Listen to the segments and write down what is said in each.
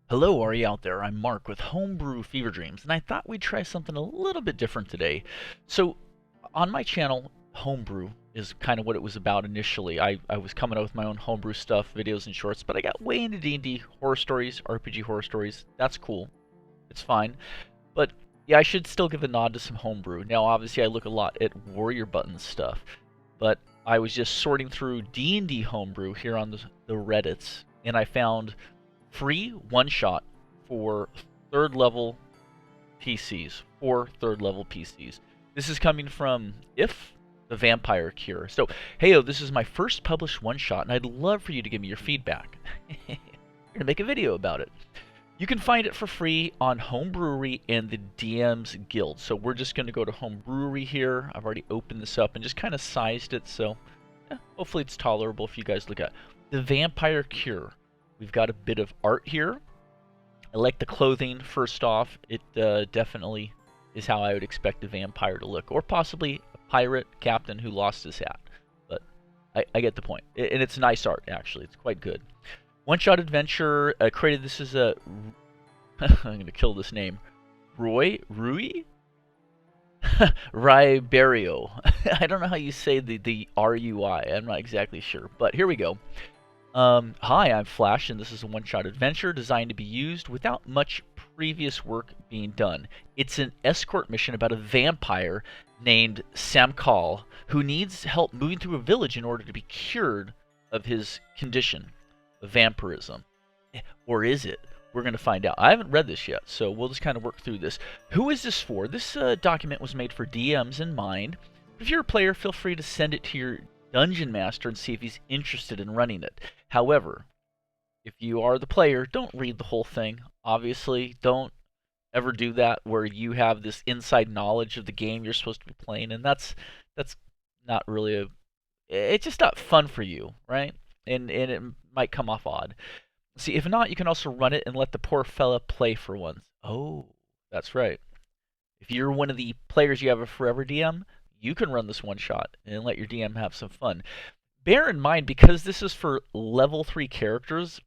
Hello, are you out there? I'm Mark with Homebrew Fever Dreams, and I thought we'd try something a little bit different today. So, on my channel, Homebrew is kind of what it was about initially. I was coming out with my own homebrew stuff, videos and shorts, but I got way into D&D horror stories, RPG horror stories. That's cool. It's fine. But yeah, I should still give a nod to some homebrew. Now, obviously, I look a lot at Warrior Buttons stuff, but I was just sorting through D&D homebrew here on the Reddits, and I found free one shot for third level PCs. For third level PCs. This is coming from If the Vampire Cure. So, hey, this is my first published one shot, and I'd love for you to give me your feedback. I'm gonna make a video about it. You can find it for free on Homebrewery and the DM's Guild. So we're just going to go to Homebrewery here. I've already opened this up and just kind of sized it, so hopefully it's tolerable if you guys look at it. The Vampire Cure. We've got a bit of art here. I like the clothing, first off. It definitely is how I would expect a vampire to look. Or possibly a pirate captain who lost his hat. But I get the point. And it's nice art, actually. It's quite good. One-shot adventure created. This is a. I'm gonna kill this name. Rui Riberio. I don't know how you say the R-U-I. I'm not exactly sure, but here we go. Hi, I'm Flash, and this is a one-shot adventure designed to be used without much previous work being done. It's an escort mission about a vampire named Samkal who needs help moving through a village in order to be cured of his condition. Vampirism. Or is it? We're going to find out. I haven't read this yet, so we'll just kind of work through this. Who is this for? This document was made for DMs in mind. If you're a player, feel free to send it to your dungeon master and see if he's interested in running it. However, if you are the player, don't read the whole thing. Obviously, don't ever do that where you have this inside knowledge of the game you're supposed to be playing, and that's not really it's just not fun for you, right? And it might come off odd. See, if not, you can also run it and let the poor fella play for once. Oh, that's right. If you're one of the players, you have a forever DM, you can run this one shot and let your DM have some fun. Bear in mind, because this is for level 3 characters,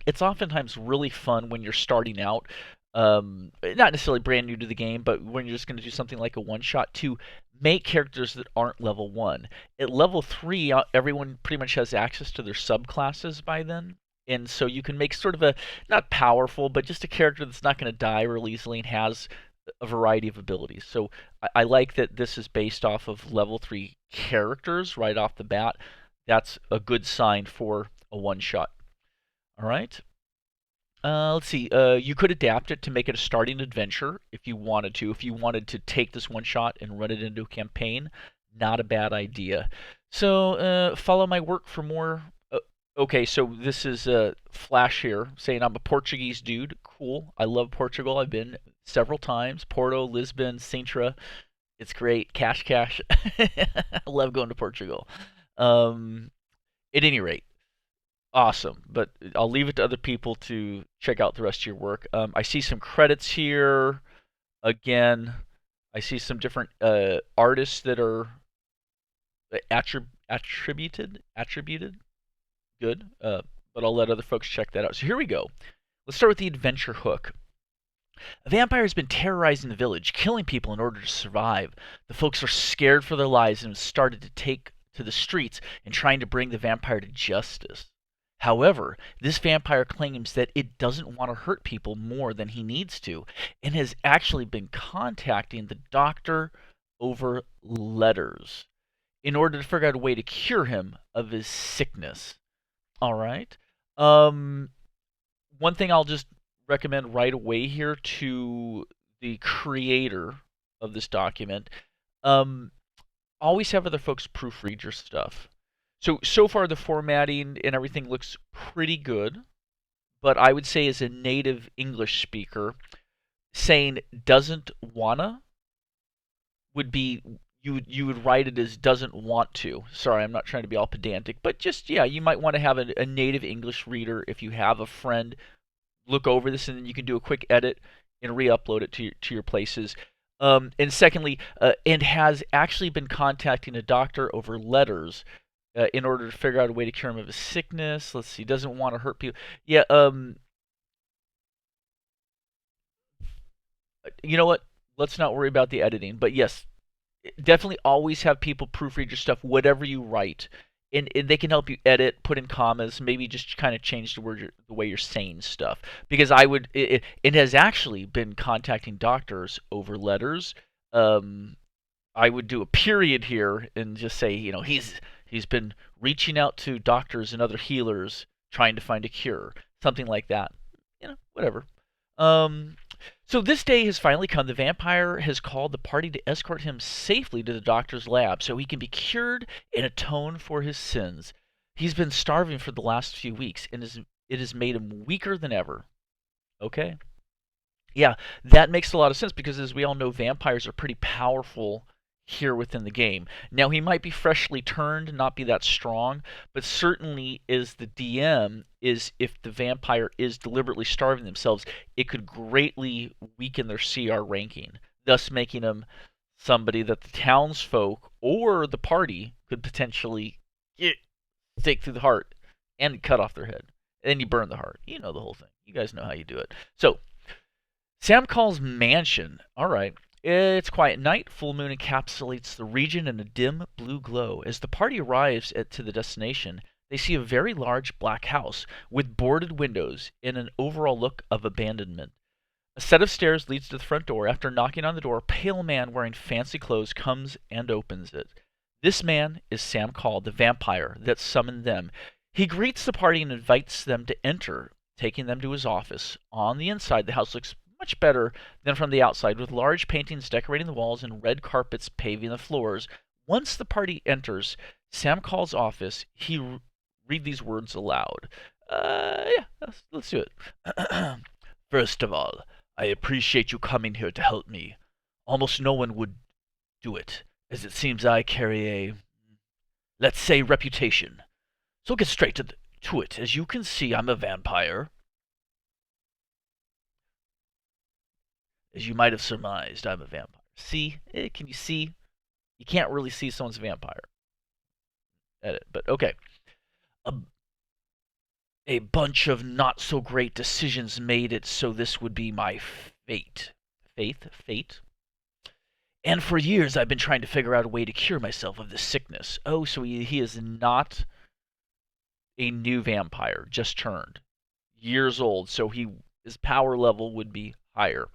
it's oftentimes really fun when you're starting out. Not necessarily brand new to the game, but when you're just going to do something like a one shot to make characters that aren't level 1. At level 3, everyone pretty much has access to their subclasses by then. And so you can make sort of a, not powerful, but just a character that's not going to die real easily and has a variety of abilities. So I like that this is based off of level 3 characters right off the bat. That's a good sign for a one shot. All right. Let's see. You could adapt it to make it a starting adventure if you wanted to. If you wanted to take this one shot and run it into a campaign, not a bad idea. So follow my work for more. Okay, so this is Flash here saying I'm a Portuguese dude. Cool. I love Portugal. I've been several times. Porto, Lisbon, Sintra. It's great. Cash, cash. I love going to Portugal. At any rate, awesome. But I'll leave it to other people to check out the rest of your work. I see some credits here. Again, I see some different artists that are attributed. Good. But I'll let other folks check that out. So here we go. Let's start with the adventure hook. A vampire has been terrorizing the village, killing people in order to survive. The folks are scared for their lives and have started to take to the streets and trying to bring the vampire to justice. However, this vampire claims that it doesn't want to hurt people more than he needs to, and has actually been contacting the doctor over letters in order to figure out a way to cure him of his sickness. All right. One thing I'll just recommend right away here to the creator of this document, always have other folks proofread your stuff. So far the formatting and everything looks pretty good, but I would say as a native English speaker, saying doesn't wanna would be you would write it as doesn't want to. Sorry, I'm not trying to be all pedantic, but just yeah, you might want to have a native English reader if you have a friend look over this, and then you can do a quick edit and re-upload it to your places. And secondly, and has actually been contacting a doctor over letters in order to figure out a way to cure him of his sickness. Let's see, doesn't want to hurt people. Yeah, You know what? Let's not worry about the editing. But yes, definitely always have people proofread your stuff, whatever you write, and they can help you edit, put in commas, maybe just kind of change the way you're saying stuff. Because it has actually been contacting doctors over letters. Um, I would do a period here and just say, he's been reaching out to doctors and other healers trying to find a cure, something like that. Whatever. Um, so this day has finally come. The vampire has called the party to escort him safely to the doctor's lab so he can be cured and atone for his sins. He's been starving for the last few weeks, and it has made him weaker than ever. Okay? Yeah, that makes a lot of sense because, as we all know, vampires are pretty powerful here within the game. Now, he might be freshly turned, not be that strong, but certainly, as the DM, is if the vampire is deliberately starving themselves, it could greatly weaken their CR ranking, thus making them somebody that the townsfolk or the party could potentially stake through the heart and cut off their head. And then you burn the heart. You know the whole thing. You guys know how you do it. So, Sam calls mansion. All right. It's quiet night. Full moon encapsulates the region in a dim blue glow. As the party arrives to the destination, they see a very large black house with boarded windows and an overall look of abandonment. A set of stairs leads to the front door. After knocking on the door, a pale man wearing fancy clothes comes and opens it. This man is Sam Call, the vampire that summoned them. He greets the party and invites them to enter, taking them to his office. On the inside, the house looks much better than from the outside, with large paintings decorating the walls and red carpets paving the floors. Once the party enters Sam Call's office, he read these words aloud. Yeah, let's do it. First of all, I appreciate you coming here to help me. Almost no one would do it, as it seems I carry a, let's say, reputation. So I'll get straight to it. As you can see, I'm a vampire. As you might have surmised, I'm a vampire. See? Can you see? You can't really see someone's vampire. Edit, but okay. A bunch of not so great decisions made it so this would be my fate. Fate? And for years I've been trying to figure out a way to cure myself of this sickness. Oh, so he is not a new vampire, just turned. Years old, so his power level would be higher.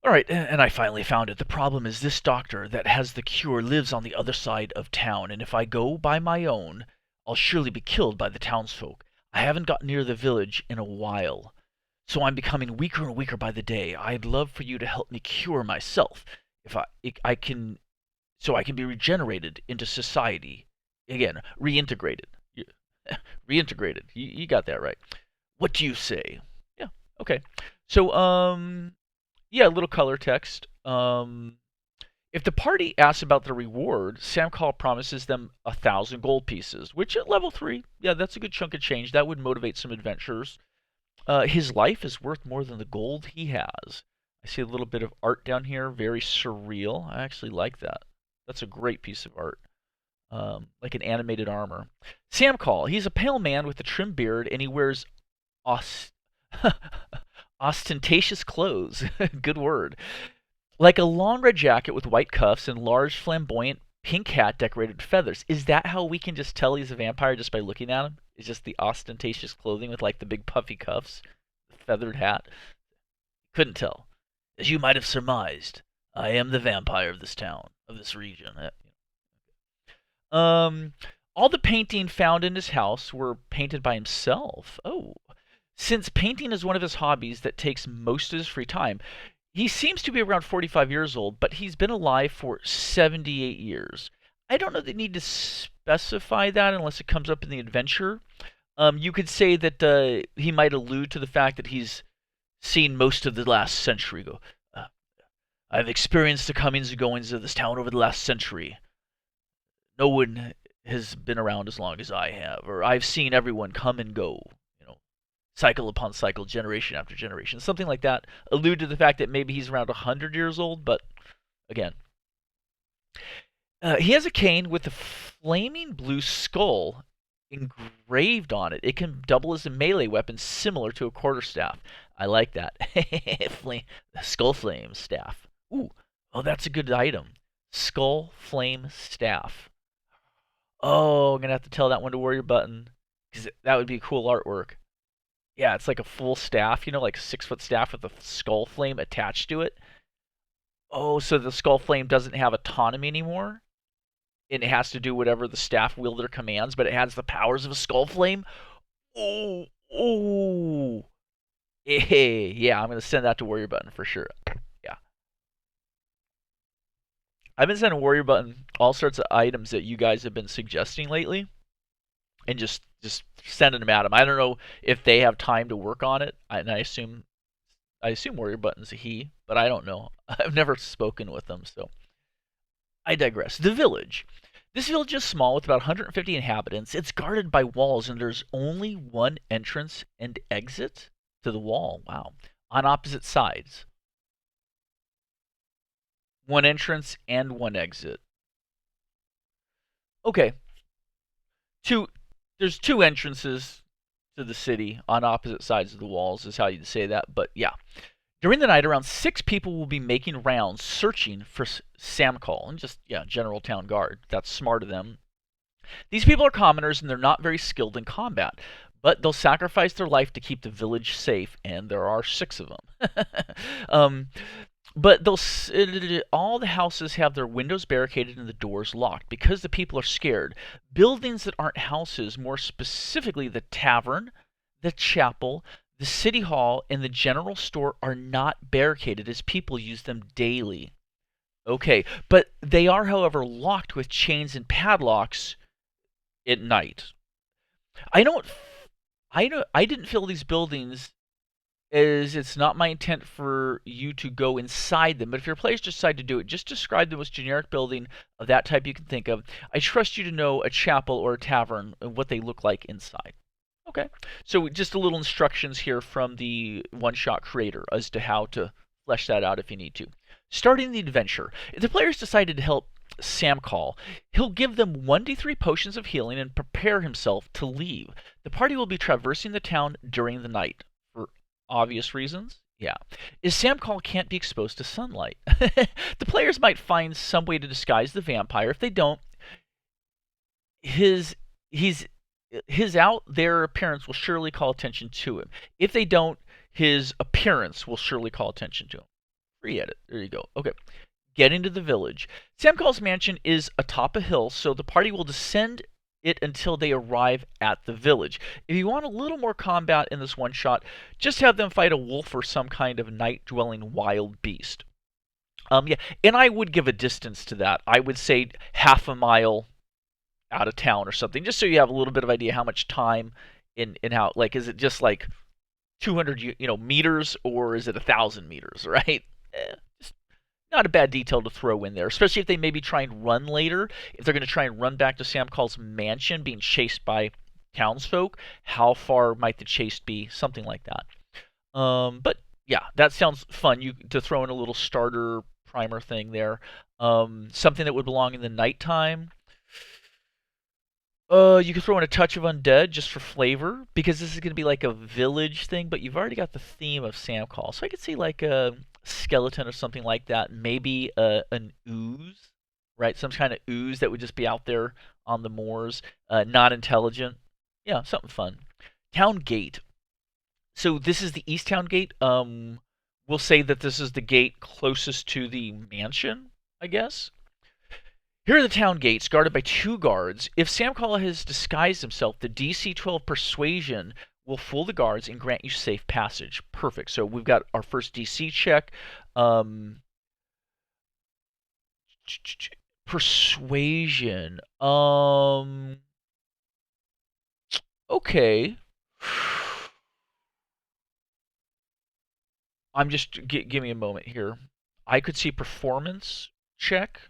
Alright, and I finally found it. The problem is this doctor that has the cure lives on the other side of town, and if I go by my own, I'll surely be killed by the townsfolk. I haven't got near the village in a while, so I'm becoming weaker and weaker by the day. I'd love for you to help me cure myself, if I can, so I can be regenerated into society. Again, reintegrated. Reintegrated. You got that right. What do you say? Yeah, okay. So, yeah, a little color text. If the party asks about the reward, Sam Call promises them 1,000 gold pieces, which at level 3, yeah, that's a good chunk of change. That would motivate some adventurers. His life is worth more than the gold he has. I see a little bit of art down here, very surreal. I actually like that. That's a great piece of art. Like an animated armor. Sam Call, he's a pale man with a trim beard, and he wears ostentatious clothes. Good word. Like a long red jacket with white cuffs and large flamboyant pink hat decorated with feathers. Is that how we can just tell he's a vampire just by looking at him? It's just the ostentatious clothing with like the big puffy cuffs, the feathered hat? Couldn't tell. As you might have surmised, I am the vampire of this town, of this region. All the painting found in his house were painted by himself. Oh. Since painting is one of his hobbies that takes most of his free time, he seems to be around 45 years old, but he's been alive for 78 years. I don't know that you need to specify that unless it comes up in the adventure. You could say that he might allude to the fact that he's seen most of the last century. I've experienced the comings and goings of this town over the last century. No one has been around as long as I have, or I've seen everyone come and go. Cycle upon cycle, generation after generation, something like that. Allude to the fact that maybe he's around 100 years old, but again. He has a cane with a flaming blue skull engraved on it. It can double as a melee weapon similar to a quarterstaff. I like that. Flame, skull flame staff. Ooh, oh, that's a good item. Skull flame staff. Oh, I'm gonna have to tell that one to warrior button because that would be cool artwork. Yeah, it's like a full staff, like a 6 foot staff with a skull flame attached to it. Oh, so the skull flame doesn't have autonomy anymore, and it has to do whatever the staff wielder commands, but it has the powers of a skull flame. Oh, oh, hey, yeah, I'm gonna send that to warrior button for sure. Yeah, I've been sending warrior button all sorts of items that you guys have been suggesting lately, and just sending them at them. I don't know if they have time to work on it, and I assume warrior button's a he, but I don't know. I've never spoken with them, so I digress. The village. This village is small with about 150 inhabitants. It's guarded by walls, and there's only one entrance and exit to the wall. Wow. On opposite sides. One entrance and one exit. Okay. Two there's two entrances to the city on opposite sides of the walls is how you'd say that, but yeah. During the night, around 6 people will be making rounds searching for Sam Call and just, yeah, general town guard. That's smart of them. These people are commoners and they're not very skilled in combat, but they'll sacrifice their life to keep the village safe, and there are 6 of them. um, but all the houses have their windows barricaded and the doors locked because the people are scared. Buildings that aren't houses, more specifically the tavern, the chapel, the city hall, and the general store, are not barricaded as people use them daily. Okay, but they are, however, locked with chains and padlocks at night. I don't. I didn't fill these buildings as it's not my intent for you to go inside them. But if your players decide to do it, just describe the most generic building of that type you can think of. I trust you to know a chapel or a tavern and what they look like inside. Okay, so just a little instructions here from the one-shot creator as to how to flesh that out if you need to. Starting the adventure. If the players decided to help Sam Call, he'll give them 1d3 potions of healing and prepare himself to leave. The party will be traversing the town during the night. For obvious reasons? Yeah. As Sam Call can't be exposed to sunlight. The players might find some way to disguise the vampire. If they don't, his out there appearance will surely call attention to him. If they don't, his appearance will surely call attention to him. Free edit. There you go. Okay. Getting to the village. Sam Call's mansion is atop a hill, so the party will descend it until they arrive at the village. If you want a little more combat in this one shot, just have them fight a wolf or some kind of night-dwelling wild beast. Yeah, and I would give a distance to that. I would say half a mile out of town or something, just so you have a little bit of idea how much time in how, like, is it just like 200 meters, or is it 1,000 meters, right? Just not a bad detail to throw in there, especially if they maybe try and run later. If they're going to try and run back to Sam Call's mansion being chased by townsfolk, how far might the chase be? Something like that. But yeah, that sounds fun. You to throw in a little starter primer thing there. Something that would belong in the nighttime. You could throw in a touch of undead just for flavor, because this is going to be like a village thing, but you've already got the theme of Sam Call. So I could see like a skeleton or something like that. Maybe an ooze, right? Some kind of ooze that would just be out there on the moors, not intelligent. Yeah, something fun. Town gate. So this is the East Town gate. We'll say that this is the gate closest to the mansion, I guess. Here are the town gates, guarded by 2 guards. If Sam Call has disguised himself, the DC 12 Persuasion will fool the guards and grant you safe passage. Perfect. So we've got our first DC check. Persuasion. Okay. I'm just give me a moment here. I could see performance check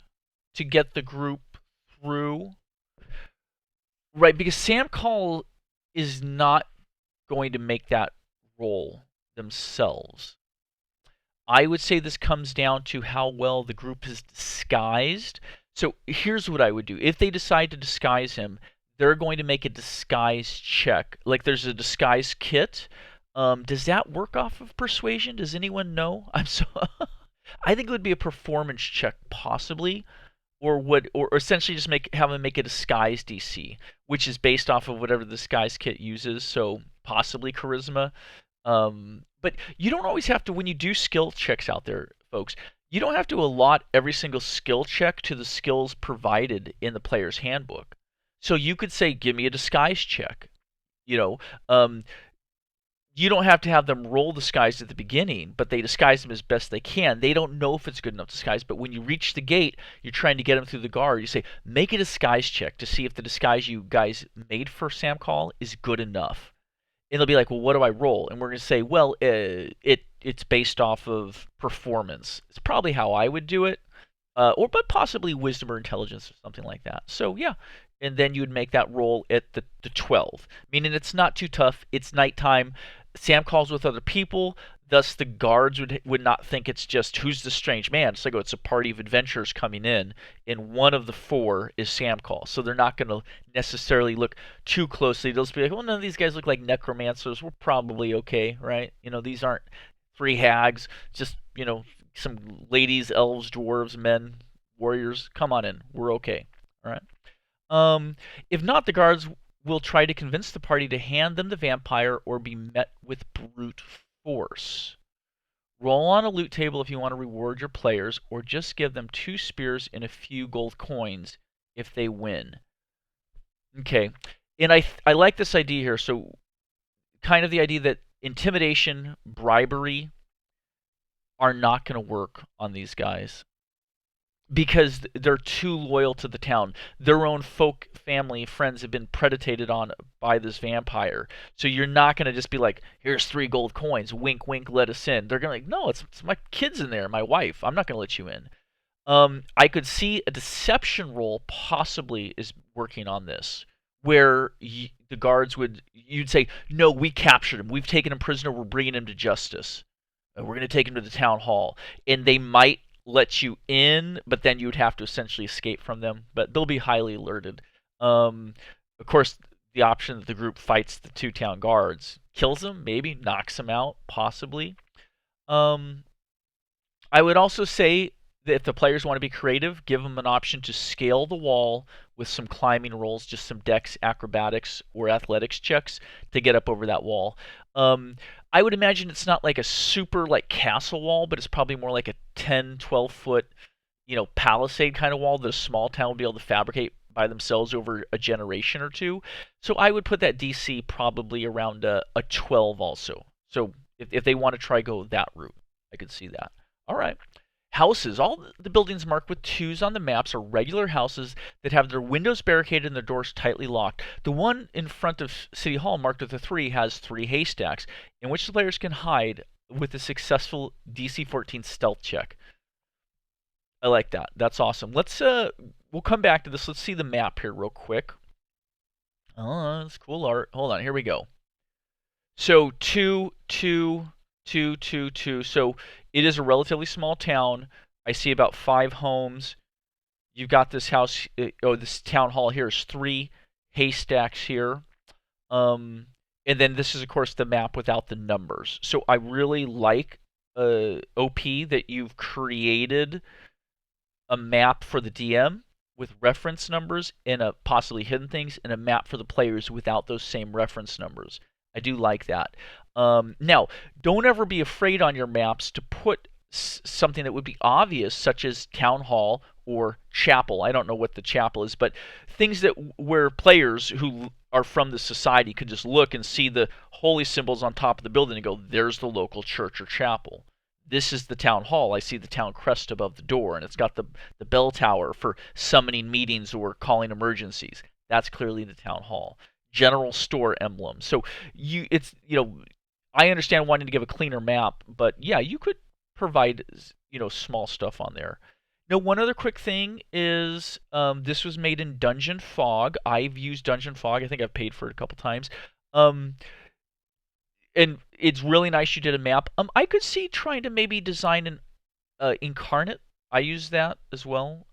to get the group through. Right, because Sam Call is not going to make that roll themselves. I would say this comes down to how well the group is disguised. So here's what I would do. If they decide to disguise him, they're going to make a disguise check. Like there's a disguise kit. Does that work off of persuasion? Does anyone know? I'm so I think it would be a performance check possibly, or essentially just have them make a disguise DC, which is based off of whatever the disguise kit uses. So possibly charisma. But you don't always have to when you do skill checks out there, folks. You don't have to allot every single skill check to the skills provided in the player's handbook. So you could say, "Give me a disguise check." You know, um, you don't have to have them roll disguise at the beginning, but they disguise them as best they can. They don't know if it's good enough disguise, but when you reach the gate, you're trying to get them through the guard. You say, make a disguise check to see if the disguise you guys made for Sam Call is good enough. And they'll be like, well, what do I roll? And we're going to say, well, it's based off of performance. It's probably how I would do it, but possibly wisdom or intelligence or something like that. So yeah, and then you would make that roll at the 12, meaning it's not too tough. It's nighttime. Sam calls with other people, thus the guards would not think it's just who's the strange man. It's like, oh, it's a party of adventurers coming in, and one of the four is Sam Call. So they're not going to necessarily look too closely. They'll just be like, well, none of these guys look like necromancers. We're probably okay, right? These aren't three hags, just, some ladies, elves, dwarves, men, warriors. Come on in. We're okay. All right. If not, the guards will try to convince the party to hand them the vampire or be met with brute force. Roll on a loot table if you want to reward your players, or just give them 2 spears and a few gold coins if they win. Okay, and I like this idea here. So, kind of the idea that intimidation, bribery are not going to work on these guys, because they're too loyal to the town. Their own folk, family, friends have been predated on by this vampire. So you're not going to just be like, here's 3 gold coins, wink, wink, let us in. They're going to be like, no, it's my kids in there, my wife. I'm not going to let you in. I could see a deception roll possibly is working on this, where the guards you'd say, no, we captured him. We've taken him prisoner. We're bringing him to justice. We're going to take him to the town hall. And they might let you in, but then you would have to essentially escape from them. But they'll be highly alerted. Of course, the option that the group fights the 2 town guards, kills them, maybe knocks them out, possibly. I would also say that if the players want to be creative, give them an option to scale the wall with some climbing rolls, just some dex, acrobatics, or athletics checks to get up over that wall. I would imagine it's not like a super castle wall, but it's probably more like a 10, 12 foot, palisade kind of wall that a small town would be able to fabricate by themselves over a generation or two. So I would put that DC probably around a 12 also. So if they want to try go that route, I could see that. All right. Houses. All the buildings marked with 2s on the maps are regular houses that have their windows barricaded and their doors tightly locked. The one in front of City Hall marked with a 3 has 3 haystacks in which the players can hide with a successful DC 14 stealth check. I like that. That's awesome. We'll come back to this. Let's see the map here real quick. Oh, that's cool art. Hold on. Here we go. So 2, 2, 2, 2, 2. So it is a relatively small town. I see about 5 homes. You've got this house. This town hall here is 3 haystacks here. And then this is, of course, the map without the numbers. So I really like OP that you've created a map for the DM with reference numbers and possibly hidden things, and a map for the players without those same reference numbers. I do like that. Now, don't ever be afraid on your maps to put something that would be obvious, such as town hall or chapel. I don't know what the chapel is, but things that where players who are from the society could just look and see the holy symbols on top of the building and go, there's the local church or chapel. This is the town hall. I see the town crest above the door, and it's got the bell tower for summoning meetings or calling emergencies. That's clearly the town hall. General store emblem. So I understand wanting to give a cleaner map, but yeah, you could provide small stuff on there. Now, one other quick thing is this was made in Dungeon Fog. I've used Dungeon Fog. I think I've paid for it a couple times. And it's really nice you did a map. I could see trying to maybe design an incarnate. I use that as well.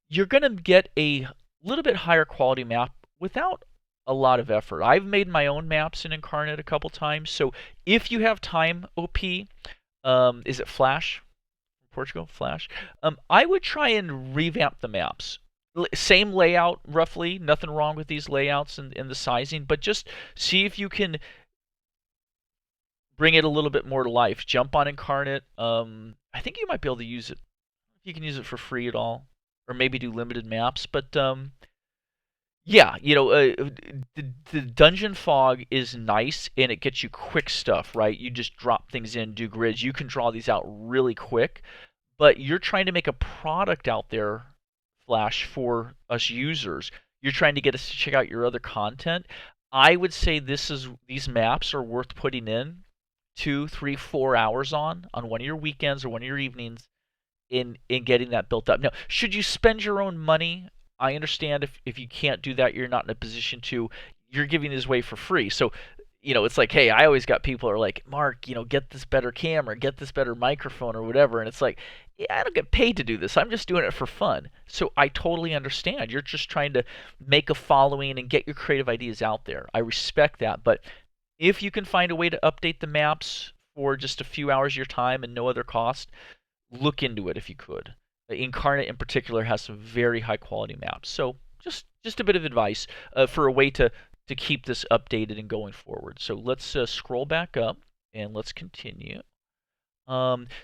You're going to get a little bit higher quality map without a lot of effort. I've made my own maps in Incarnate a couple times, so if you have time, OP, is it Flash? Portugal, Flash. I would try and revamp the maps. Same layout, roughly. Nothing wrong with these layouts and the sizing, but just see if you can bring it a little bit more to life. Jump on Incarnate. I think you might be able to use it. You can use it for free at all, or maybe do limited maps. But yeah, the dungeon fog is nice and it gets you quick stuff, right? You just drop things in, do grids. You can draw these out really quick, but you're trying to make a product out there, Flash, for us users. You're trying to get us to check out your other content. I would say these maps are worth putting in 2, 3, 4 hours on one of your weekends or one of your evenings in getting that built up. Now, should you spend your own money? I understand if you can't do that, you're not in a position to. You're giving this away for free. So, it's like, hey, I always got people who are like, Mark, get this better camera, get this better microphone or whatever. And it's like, yeah, I don't get paid to do this. I'm just doing it for fun. So I totally understand. You're just trying to make a following and get your creative ideas out there. I respect that. But if you can find a way to update the maps for just a few hours of your time and no other cost, look into it if you could. Incarnate in particular has some very high quality maps. So just a bit of advice for a way to keep this updated and going forward. So let's scroll back up and let's continue.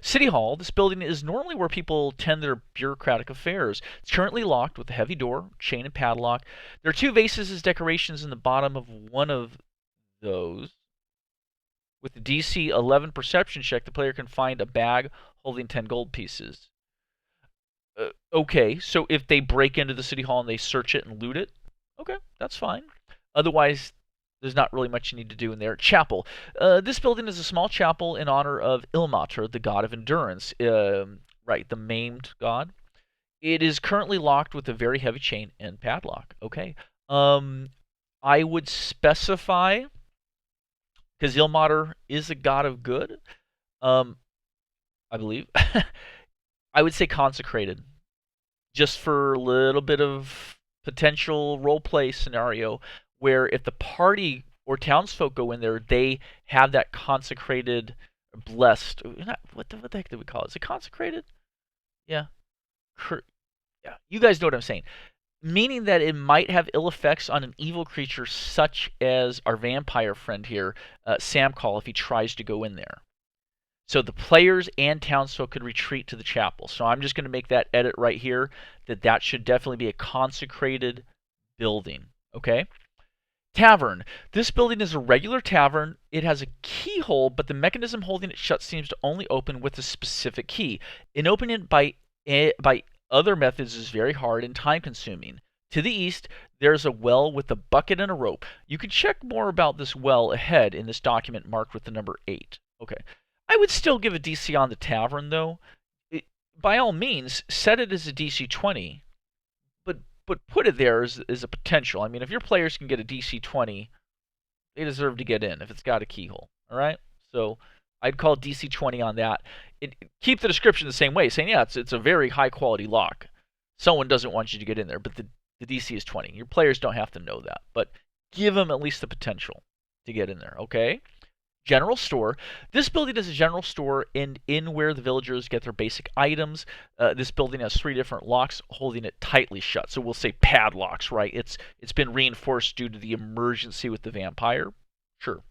City Hall. This building is normally where people tend their bureaucratic affairs. It's currently locked with a heavy door, chain, and padlock. There are 2 vases as decorations in the bottom of one of those. With the DC 11 perception check, the player can find a bag holding 10 gold pieces. Okay, so if they break into the City Hall and they search it and loot it, okay, that's fine. Otherwise, there's not really much you need to do in there. Chapel. This building is a small chapel in honor of Ilmater, the god of endurance. Right, the maimed god. It is currently locked with a very heavy chain and padlock. Okay. I would specify, because Ilmater is a god of good, I believe. I would say consecrated, just for a little bit of potential roleplay scenario where if the party or townsfolk go in there, they have that consecrated, blessed. What the heck do we call it? Is it consecrated? Yeah. Yeah. You guys know what I'm saying. Meaning that it might have ill effects on an evil creature such as our vampire friend here, Sam Call, if he tries to go in there. So the players and townsfolk could retreat to the chapel. So I'm just going to make that edit right here, that should definitely be a consecrated building. Okay? Tavern. This building is a regular tavern. It has a keyhole, but the mechanism holding it shut seems to only open with a specific key. And opening it by other methods is very hard and time-consuming. To the east, there's a well with a bucket and a rope. You can check more about this well ahead in this document marked with the number 8. Okay. I would still give a DC on the tavern, though. By all means, set it as a DC 20, but put it there as a potential. I mean, if your players can get a DC 20, they deserve to get in if it's got a keyhole. All right? So I'd call DC 20 on that. Keep the description the same way, saying, yeah, it's a very high-quality lock. Someone doesn't want you to get in there, but the DC is 20. Your players don't have to know that, but give them at least the potential to get in there, okay? General store. This building is a general store in where the villagers get their basic items. This building has 3 different locks holding it tightly shut. So we'll say padlocks, right? It's been reinforced due to the emergency with the vampire. Sure.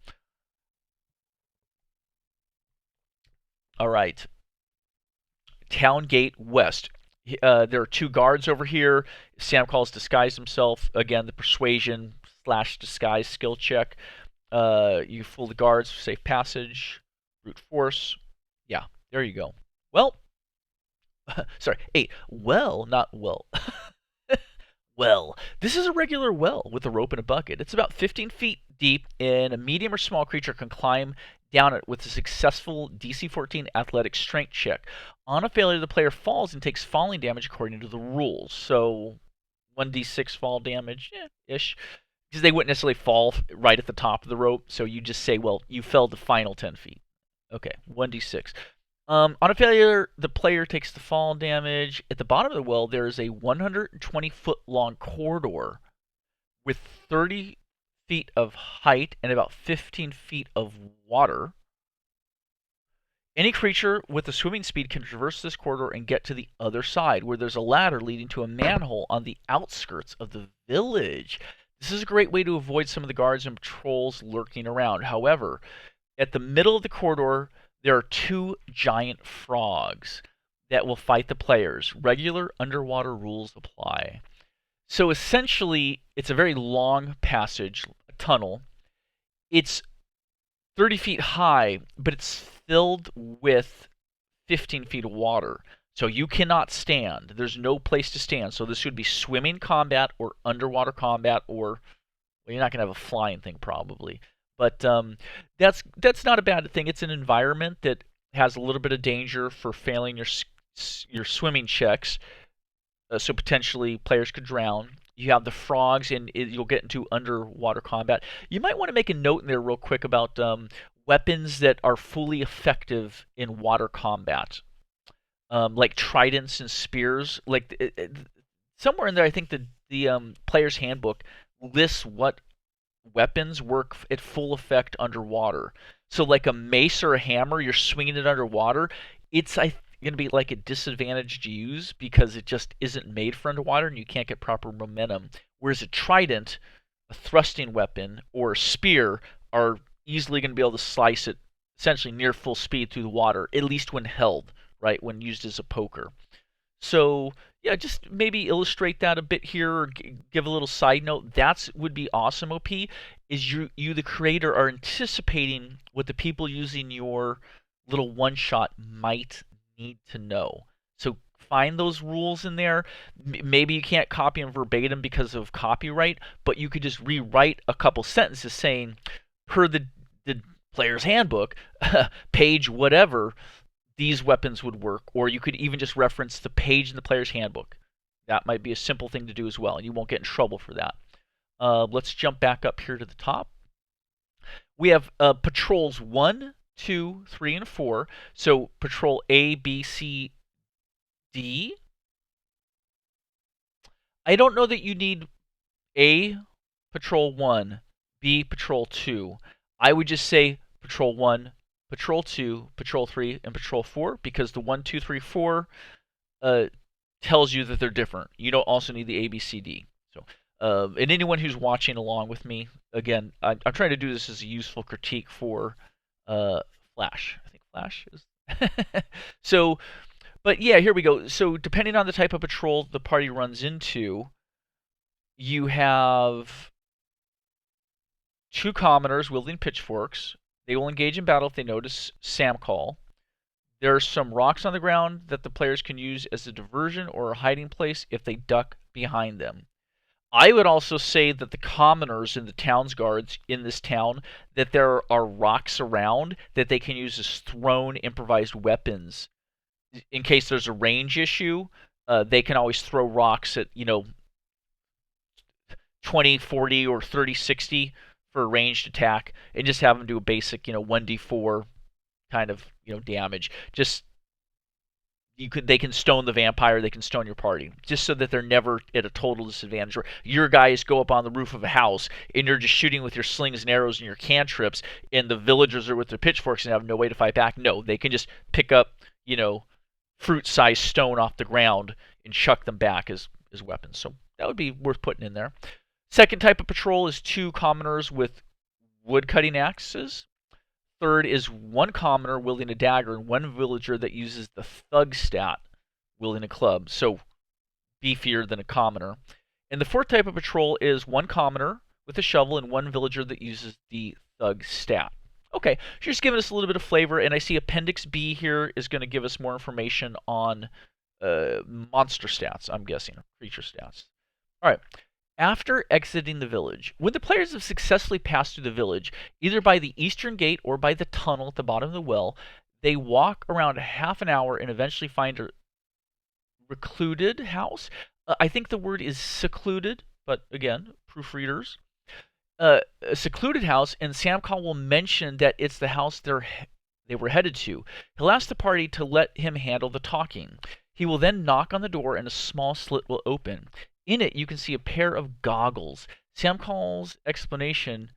All right. Town Gate West. There are 2 guards over here. Sam Calls disguised himself. Again, the persuasion / disguise skill check. You fool the guards for safe passage. Brute force. Yeah, there you go. Well, sorry, 8. Well, not well. Well, this is a regular well with a rope and a bucket. It's about 15 feet deep, and a medium or small creature can climb down it with a successful DC 14 athletic strength check. On a failure, the player falls and takes falling damage according to the rules. So, 1d6 fall damage, ish. Because they wouldn't necessarily fall right at the top of the rope, so you just say, well, you fell the final 10 feet. Okay, 1d6. On a failure, the player takes the fall damage. At the bottom of the well, there is a 120-foot long corridor with 30 feet of height and about 15 feet of water. Any creature with a swimming speed can traverse this corridor and get to the other side, where there's a ladder leading to a manhole on the outskirts of the village. This is a great way to avoid some of the guards and patrols lurking around. However, at the middle of the corridor, there are two giant frogs that will fight the players. Regular underwater rules apply. So essentially, it's a very long passage, a tunnel. It's 30 feet high, but it's filled with 15 feet of water. So you cannot stand. There's no place to stand. So this would be swimming combat or underwater combat, or well, you're not going to have a flying thing probably. But that's not a bad thing. It's an environment that has a little bit of danger for failing your swimming checks. So potentially players could drown. You have the frogs, and you'll get into underwater combat. You might want to make a note in there real quick about weapons that are fully effective in water combat, like tridents and spears. Like somewhere in there, I think the player's handbook lists what weapons work at full effect underwater. So like a mace or a hammer, you're swinging it underwater. It's going to be like a disadvantage to use because it just isn't made for underwater and you can't get proper momentum. Whereas a trident, a thrusting weapon, or a spear are easily going to be able to slice it essentially near full speed through the water, at least when held, right, when used as a poker. So yeah, just maybe illustrate that a bit here, or give a little side note. That would be awesome. OP is you the creator are anticipating what the people using your little one shot might need to know. So find those rules in there. Maybe you can't copy them verbatim because of copyright, but you could just rewrite a couple sentences saying, per the player's handbook, page whatever, these weapons would work. Or you could even just reference the page in the player's handbook. That might be a simple thing to do as well, and you won't get in trouble for that. Let's jump back up here to the top. We have patrols 1, 2, 3, and 4. So patrol A, B, C, D. I don't know that you need A, patrol 1, B, patrol 2. I would just say patrol 1, patrol 2, patrol 3, and patrol 4, because the 1, 2, 3, 4 tells you that they're different. You don't also need the A, B, C, D. So, and anyone who's watching along with me, again, I'm trying to do this as a useful critique for Flash. I think Flash is. So, but yeah, here we go. So depending on the type of patrol the party runs into, you have 2 commoners wielding pitchforks. They will engage in battle if they notice Sam call. There are some rocks on the ground that the players can use as a diversion or a hiding place if they duck behind them. I would also say that the commoners and the town's guards in this town, that there are rocks around that they can use as thrown improvised weapons. In case there's a range issue, they can always throw rocks at, 20, 40, or 30, 60 for a ranged attack, and just have them do a basic, 1d4 kind of, damage. Just they can stone the vampire, they can stone your party, just so that they're never at a total disadvantage. Or your guys go up on the roof of a house and you're just shooting with your slings and arrows and your cantrips, and the villagers are with their pitchforks and have no way to fight back. No, they can just pick up, fruit-sized stone off the ground and chuck them back as weapons. So that would be worth putting in there. Second type of patrol is 2 commoners with wood-cutting axes. Third is 1 commoner wielding a dagger and 1 villager that uses the thug stat wielding a club, so beefier than a commoner. And the fourth type of patrol is 1 commoner with a shovel and 1 villager that uses the thug stat. Okay, so just giving us a little bit of flavor, and I see Appendix B here is going to give us more information on monster stats, I'm guessing, or creature stats. All right. After exiting the village, when the players have successfully passed through the village, either by the eastern gate or by the tunnel at the bottom of the well, they walk around half an hour and eventually find a recluded house. I think the word is secluded, but again, proofreaders. A secluded house, and Sam Call will mention that it's the house they were headed to. He'll ask the party to let him handle the talking. He will then knock on the door and a small slit will open. In it, you can see a pair of goggles. Sam Call's explanation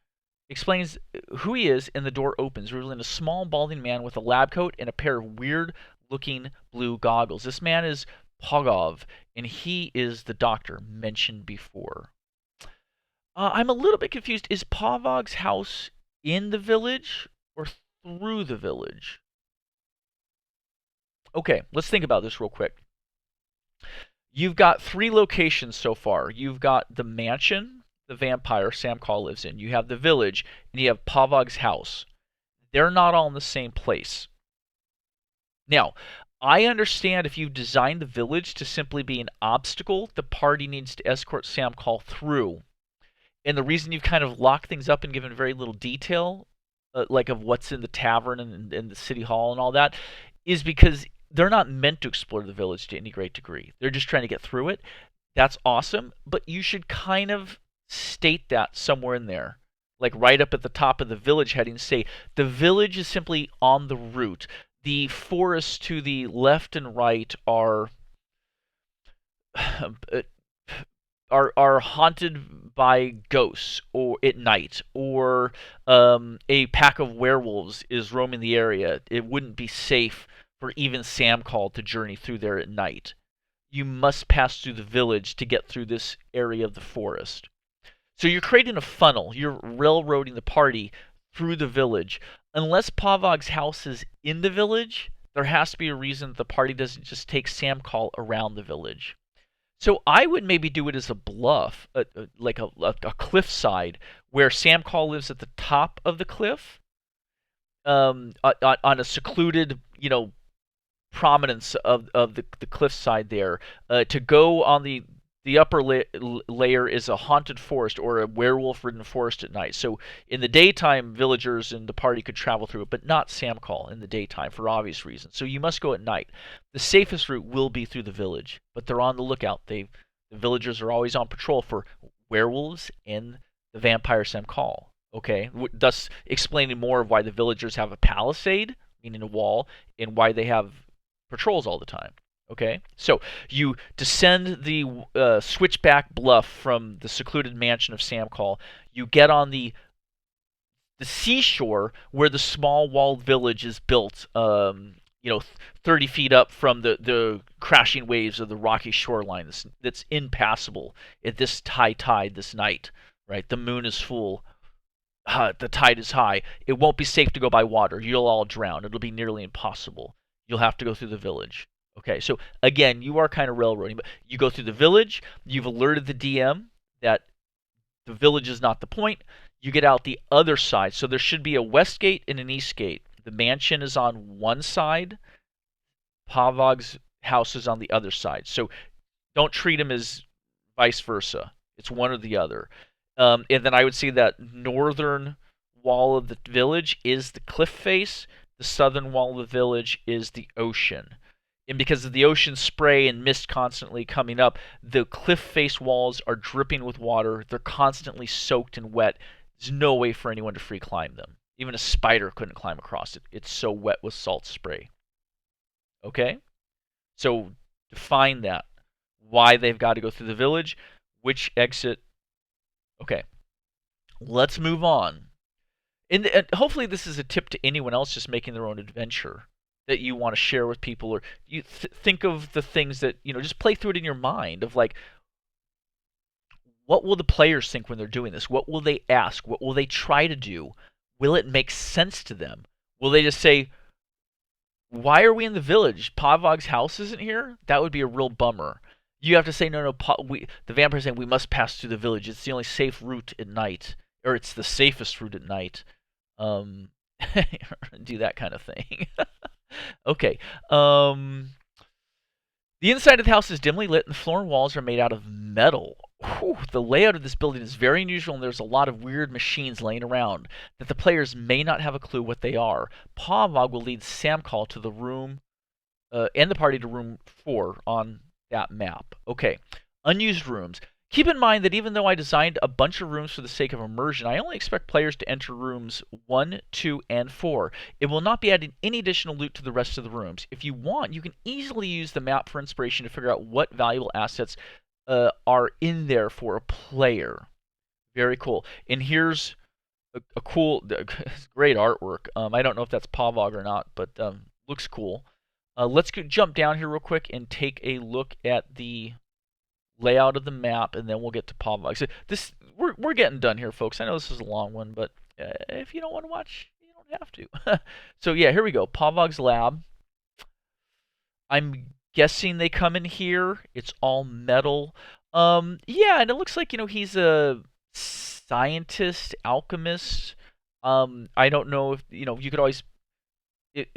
explains who he is, and the door opens, revealing a small, balding man with a lab coat and a pair of weird-looking blue goggles. This man is Pogov, and he is the doctor mentioned before. I'm a little bit confused. Is Pavog's house in the village or through the village? Okay, let's think about this real quick. You've got 3 locations so far. You've got the mansion the vampire Sam Call lives in. You have the village, and you have Pavog's house. They're not all in the same place. Now, I understand if you've designed the village to simply be an obstacle, the party needs to escort Sam Call through. And the reason you've kind of locked things up and given very little detail, like of what's in the tavern and the city hall and all that, is because they're not meant to explore the village to any great degree. They're just trying to get through it. That's awesome, but you should kind of state that somewhere in there. Like right up at the top of the village heading, say the village is simply on the route. The forests to the left and right are are haunted by ghosts or at night, or a pack of werewolves is roaming the area. It wouldn't be safe for even Sam Call to journey through there at night. You must pass through the village to get through this area of the forest. So you're creating a funnel. You're railroading the party through the village. Unless Pavog's house is in the village, there has to be a reason the party doesn't just take Sam Call around the village. So I would maybe do it as a bluff, like a cliffside, where Sam Call lives at the top of the cliff, on a secluded, prominence of the cliffside there. To go on the upper layer is a haunted forest or a werewolf-ridden forest at night. So in the daytime, villagers and the party could travel through it, but not Sam Call in the daytime for obvious reasons. So you must go at night. The safest route will be through the village, but they're on the lookout. The villagers are always on patrol for werewolves and the vampire Sam Call. Okay, thus explaining more of why the villagers have a palisade, meaning a wall, and why they have patrols all the time. Okay, so you descend the switchback bluff from the secluded mansion of Sam Call. You get on the seashore where the small walled village is built, 30 feet up from the crashing waves of the rocky shoreline that's impassable at this high tide this night. Right, the moon is full. The tide is high. It won't be safe to go by water. You'll all drown. It'll be nearly impossible. You'll have to go through the village. Okay, so again, you are kind of railroading, but you go through the village. You've alerted the DM that the village is not the point. You get out the other side. So there should be a west gate and an east gate. The mansion is on one side. Pavog's house is on the other side. So don't treat them as vice versa. It's one or the other. And then I would say that northern wall of the village is the cliff face. The southern wall of the village is the ocean. And because of the ocean spray and mist constantly coming up, the cliff face walls are dripping with water. They're constantly soaked and wet. There's no way for anyone to free climb them. Even a spider couldn't climb across it. It's so wet with salt spray. Okay? So define that. Why they've got to go through the village, which exit. Okay. Let's move on. And hopefully this is a tip to anyone else just making their own adventure that you want to share with people, or you think of the things that, just play through it in your mind of like, what will the players think when they're doing this? What will they ask? What will they try to do? Will it make sense to them? Will they just say, why are we in the village? Pavog's house isn't here? That would be a real bummer. You have to say, no, the vampire's saying we must pass through the village. It's the only safe route at night, or it's the safest route at night. Do that kind of thing. Okay. The inside of the house is dimly lit, and the floor and walls are made out of metal. Whew, the layout of this building is very unusual, and there's a lot of weird machines laying around that the players may not have a clue what they are. Pavog will lead Sam Call to the room, and the party to room 4 on that map. Okay. Unused rooms. Keep in mind that even though I designed a bunch of rooms for the sake of immersion, I only expect players to enter rooms 1, 2, and 4. It will not be adding any additional loot to the rest of the rooms. If you want, you can easily use the map for inspiration to figure out what valuable assets are in there for a player. Very cool. And here's a cool, great artwork. I don't know if that's Pavlov or not, but looks cool. Let's jump down here real quick and take a look at the layout of the map, and then we'll get to Pavlov. So this we're getting done here, folks. I know this is a long one, but if you don't want to watch, you don't have to. So yeah, here we go. Pavlov's lab. I'm guessing they come in here. It's all metal. Yeah, and it looks like he's a scientist, alchemist. I don't know if you could always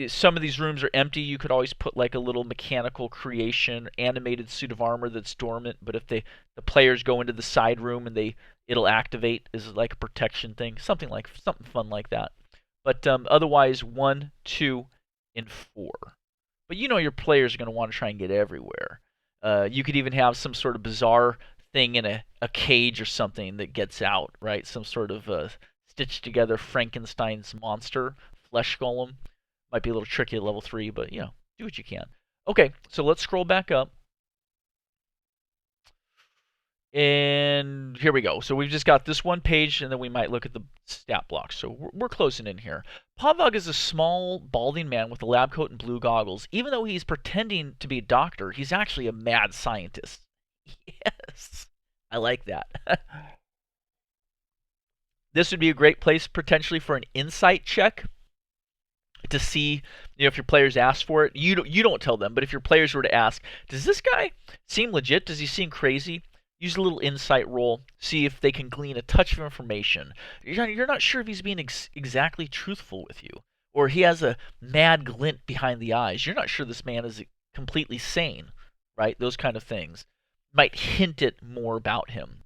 some of these rooms are empty. You could always put like a little mechanical creation, animated suit of armor that's dormant. But if the players go into the side room and it'll activate as like a protection thing, something fun like that. But otherwise, 1, 2, and 4. But your players are going to want to try and get everywhere. You could even have some sort of bizarre thing in a cage or something that gets out, right? Some sort of stitched together Frankenstein's monster, flesh golem. Might be a little tricky at level 3, but do what you can. Okay, so let's scroll back up. And here we go. So we've just got this one page, and then we might look at the stat blocks. So we're closing in here. Pavlov is a small, balding man with a lab coat and blue goggles. Even though he's pretending to be a doctor, he's actually a mad scientist. Yes, I like that. This would be a great place potentially for an insight check to see if your players ask for it. You don't tell them, but if your players were to ask, does this guy seem legit? Does he seem crazy? Use a little insight roll, see if they can glean a touch of information. You're not sure if he's being exactly truthful with you, or he has a mad glint behind the eyes. You're not sure this man is completely sane, right? Those kind of things might hint at more about him.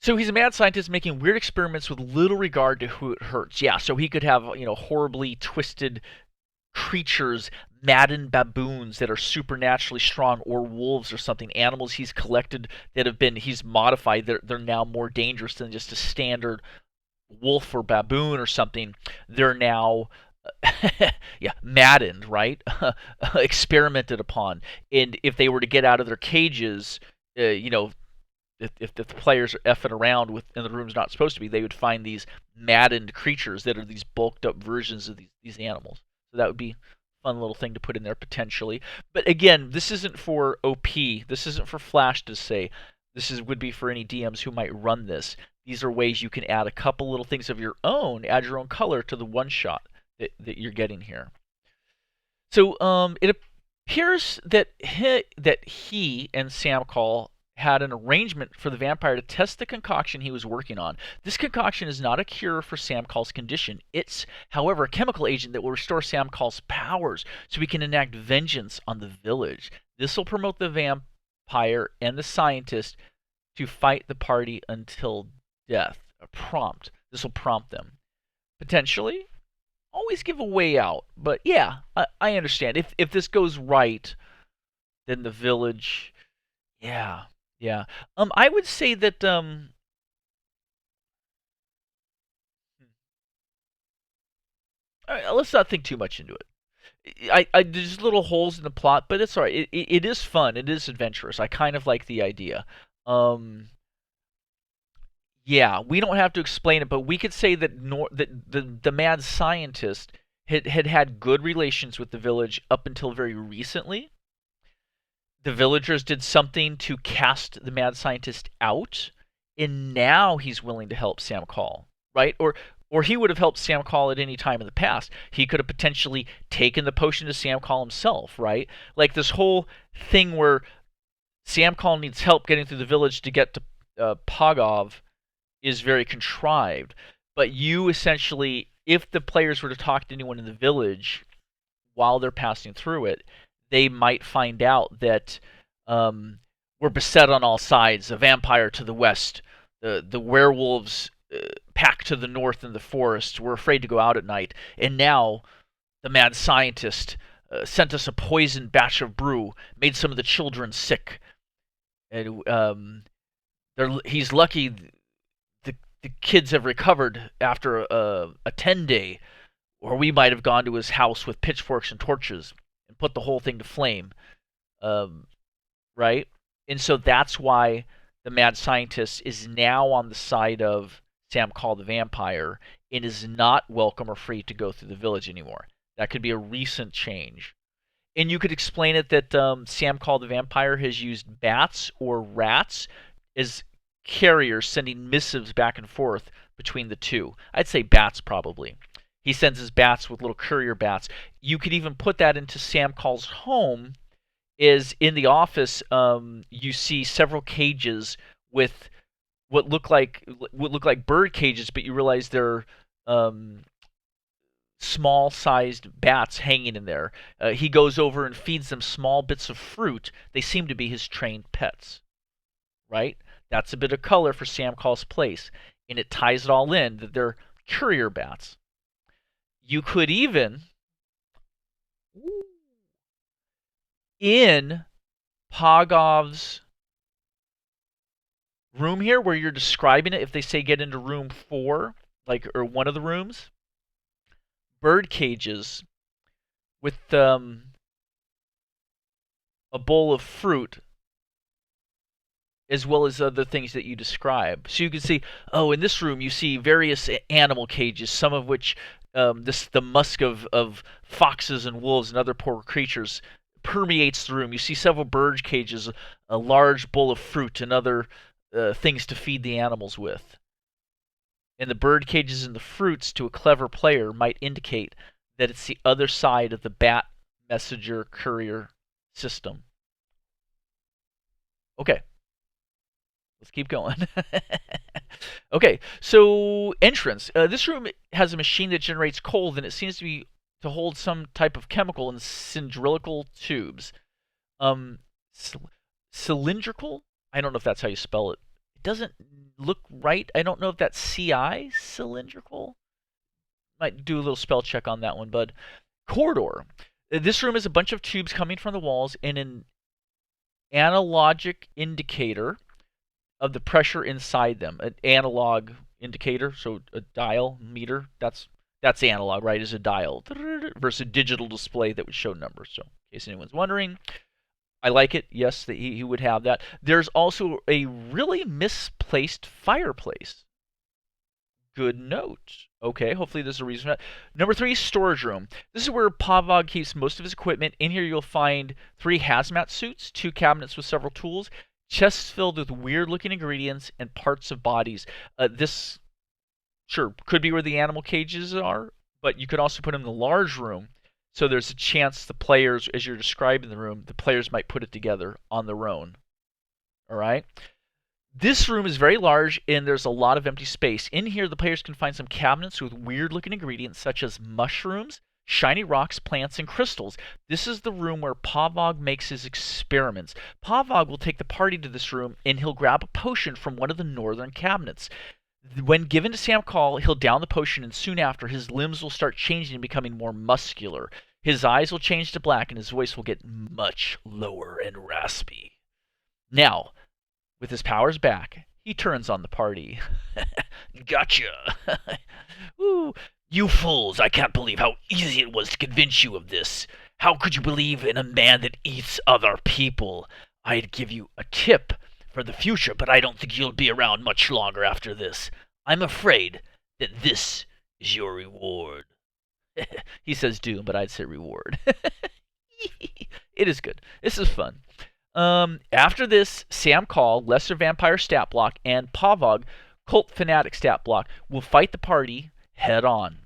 So he's a mad scientist making weird experiments with little regard to who it hurts. Yeah, so he could have horribly twisted creatures, maddened baboons that are supernaturally strong, or wolves or something, animals he's collected that he's modified. They're now more dangerous than just a standard wolf or baboon or something. They're now yeah, maddened, right? Experimented upon. And if they were to get out of their cages, if the players are effing around and the room's not supposed to be, they would find these maddened creatures that are these bulked up versions of these animals. So that would be a fun little thing to put in there potentially. But again, this isn't for OP. This isn't for Flash to say. Would be for any DMs who might run this. These are ways you can add a couple little things of your own, add your own color to the one shot that you're getting here. So it appears that he and Sam Call had an arrangement for the vampire to test the concoction he was working on. This concoction is not a cure for Sam Call's condition. It's, however, a chemical agent that will restore Sam Call's powers so he can enact vengeance on the village. This will promote the vampire and the scientist to fight the party until death. This will prompt them. Potentially. Always give a way out. But yeah, I understand. If this goes right, then the village... Yeah. Yeah. I would say that let's not think too much into it. There's little holes in the plot, but it's alright. It is fun. It is adventurous. I kind of like the idea. Yeah, we don't have to explain it, but we could say that the mad scientist had good relations with the village up until very recently. The villagers did something to cast the mad scientist out, and now he's willing to help Sam Call, right? Or he would have helped Sam Call at any time in the past. He could have potentially taken the potion to Sam Call himself, right? Like this whole thing where Sam Call needs help getting through the village to get to Pagov is very contrived. But you essentially, if the players were to talk to anyone in the village while they're passing through it, they might find out that we're beset on all sides. A vampire to the west, the werewolves pack to the north in the forest. We're afraid to go out at night. And now the mad scientist sent us a poisoned batch of brew, made some of the children sick. And he's lucky the kids have recovered after a 10-day, or we might have gone to his house with pitchforks and torches put the whole thing to flame, right? And so that's why the mad scientist, is now on the side of Sam Call the vampire and is not welcome or free to go through the village anymore. That could be a recent change. And you could explain it that Sam Call the vampire has used bats or rats as carriers, sending missives back and forth between the two. I'd say bats probably. He sends his bats with little courier bats. You could even put that into Sam Call's home. Is in the office, you see several cages with what look like bird cages, but you realize they're um, small-sized bats hanging in there. He goes over and feeds them small bits of fruit. They seem to be his trained pets, right? That's a bit of color for Sam Call's place, and it ties it all in that they're courier bats. You could even, in Pogov's room here, where you're describing it, if they say get into room 4, like, or one of the rooms, bird cages with a bowl of fruit as well as other things that you describe. So you can see, oh, in this room you see various animal cages, some of which the musk of foxes and wolves and other poor creatures permeates the room. You see several bird cages, a large bowl of fruit, and other things to feed the animals with. And the bird cages and the fruits, to a clever player, might indicate that it's the other side of the bat messenger courier system. Okay, let's keep going. Okay, so entrance. This room has a machine that generates cold, and it seems to hold some type of chemical in cylindrical tubes. Um, Cylindrical? I don't know if that's how you spell it. It doesn't look right. I don't know if that's CI, cylindrical. Might do a little spell check on that one, bud. Corridor. This room is a bunch of tubes coming from the walls and an analogic indicator of the pressure inside them. An analog indicator, so a dial meter. That's analog, right? Is a dial versus a digital display that would show numbers. So, in case anyone's wondering, I like it. Yes, that he would have that. There's also a really misplaced fireplace. Good note. Okay, hopefully there's a reason for that. Number 3, storage room. This is where Pavlov keeps most of his equipment. In here you'll find 3 hazmat suits, 2 cabinets with several tools, chests filled with weird-looking ingredients, and parts of bodies. This, sure, could be where the animal cages are, but you could also put them in the large room. So there's a chance the players, as you're describing the room, the players might put it together on their own. All right? This room is very large, and there's a lot of empty space. In here, the players can find some cabinets with weird-looking ingredients such as mushrooms, shiny rocks, plants, and crystals. This is the room where Pavlov makes his experiments. Pavlov will take the party to this room, and he'll grab a potion from one of the northern cabinets. When given to Sam Call, he'll down the potion, and soon after, his limbs will start changing and becoming more muscular. His eyes will change to black, and his voice will get much lower and raspy. Now, with his powers back, he turns on the party. Gotcha! Ooh, you fools, I can't believe how easy it was to convince you of this. How could you believe in a man that eats other people? I'd give you a tip for the future, but I don't think you'll be around much longer after this. I'm afraid that this is your reward. He says doom, but I'd say reward. It is good. This is fun. After this, Sam Call, Lesser Vampire Stat Block, and Pavlov, Cult Fanatic Stat Block, will fight the party head on.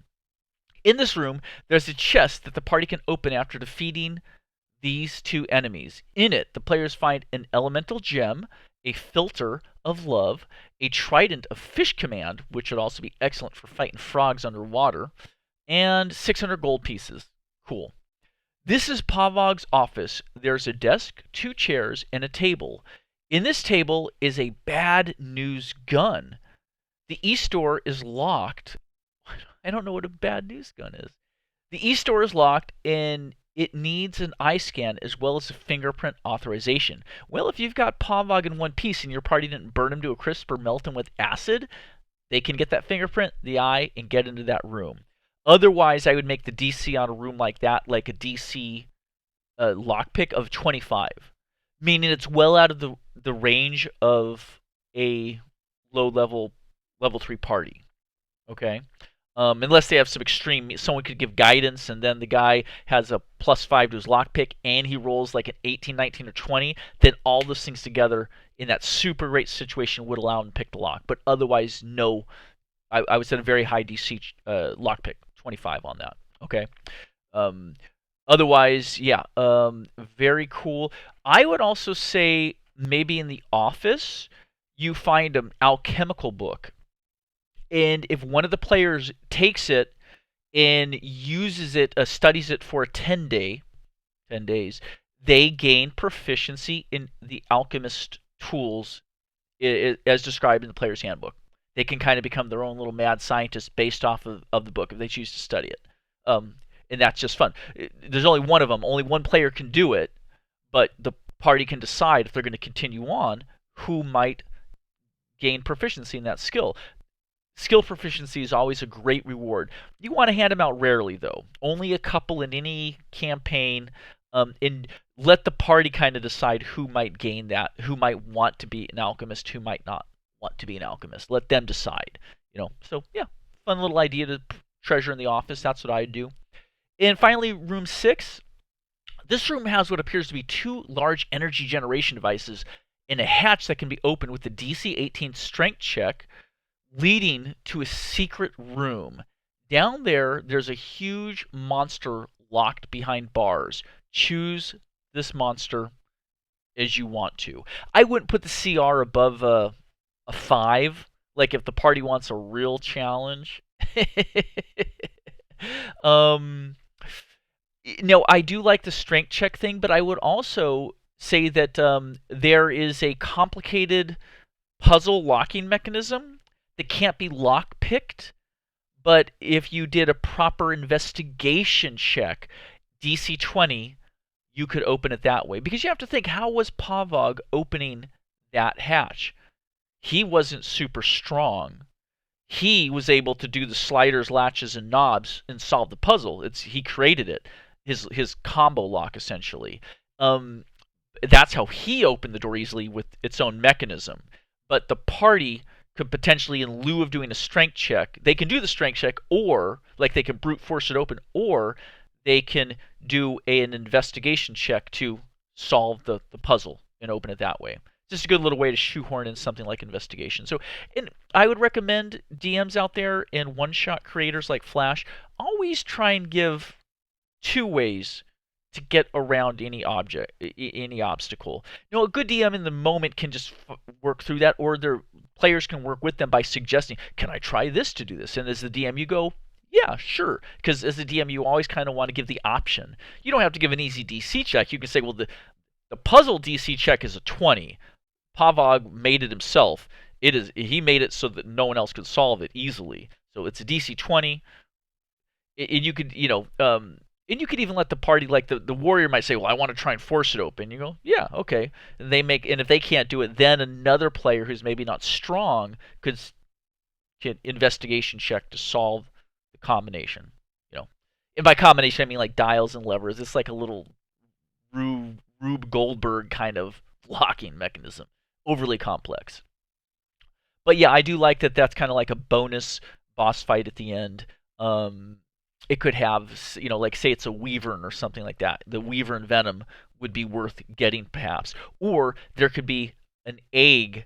In this room, there's a chest that the party can open after defeating these 2 enemies. In it, the players find an elemental gem, a filter of love, a trident of fish command, which would also be excellent for fighting frogs underwater, and 600 gold pieces. Cool. This is Pavlov's office. There's a desk, 2 chairs, and a table. In this table is a bad news gun. The east door is locked. I don't know what a bad news gun is. The east door is locked, and it needs an eye scan as well as a fingerprint authorization. Well, if you've got Pavlov in one piece and your party didn't burn him to a crisp or melt him with acid, they can get that fingerprint, the eye, and get into that room. Otherwise, I would make the DC on a room like that like a DC lockpick of 25, meaning it's well out of the range of a level 3 party. Okay? Unless they have some extreme, someone could give guidance, and then the guy has a +5 to his lockpick, and he rolls like an 18, 19, or 20. Then all those things together in that super great situation would allow him to pick the lock. But otherwise, no. I would set a very high DC lockpick, 25 on that. Okay. Um, Otherwise, yeah, very cool. I would also say maybe in the office you find an alchemical book, and if one of the players takes it and uses it, studies it for a 10 days, they gain proficiency in the alchemist tools as described in the player's handbook. They can kind of become their own little mad scientist based off of the book if they choose to study it. Um, and that's just fun. There's only one of them. Only one player can do it, but the party can decide if they're going to continue on who might gain proficiency in that skill. Skill proficiency is always a great reward. You want to hand them out rarely, though. Only a couple in any campaign, and let the party kind of decide who might gain that, who might want to be an alchemist, who might not want to be an alchemist. Let them decide. So yeah, fun little idea to treasure in the office. That's what I do. And finally, room 6. This room has what appears to be 2 large energy generation devices and a hatch that can be opened with a DC 18 strength check, leading to a secret room. Down there, there's a huge monster locked behind bars. Choose this monster as you want to. I wouldn't put the CR above a 5, like if the party wants a real challenge. No, I do like the strength check thing, but I would also say that there is a complicated puzzle locking mechanism that can't be lock-picked, but if you did a proper investigation check, DC 20, you could open it that way. Because you have to think, how was Pavog opening that hatch? He wasn't super strong. He was able to do the sliders, latches, and knobs and solve the puzzle. He created it, his combo lock, essentially. That's how he opened the door easily with its own mechanism. But the party could potentially, in lieu of doing a strength check, they can do the strength check, or like they can brute force it open, or they can do an investigation check to solve the puzzle and open it that way. Just a good little way to shoehorn in something like investigation. So, and I would recommend DMs out there and one-shot creators like Flash always try and give 2 ways to get around any obstacle. A good DM in the moment can just work through that, or their players can work with them by suggesting, can I try this to do this? And as the DM, you go, yeah, sure. Because as a DM, you always kind of want to give the option. You don't have to give an easy DC check. You can say, well, the puzzle DC check is a 20. Pavog made it himself. He made it so that no one else could solve it easily. So it's a DC 20. And you could, and you could even let the party, like the warrior might say, well, I want to try and force it open. You go, yeah, okay. And if they can't do it, then another player who's maybe not strong could investigation check to solve the combination. And by combination, I mean like dials and levers. It's like a little Rube Goldberg kind of locking mechanism. Overly complex. But yeah, I do like that that's kind of like a bonus boss fight at the end. It could have, like say it's a Weavern or something like that. The Weavern Venom would be worth getting perhaps. Or there could be an egg.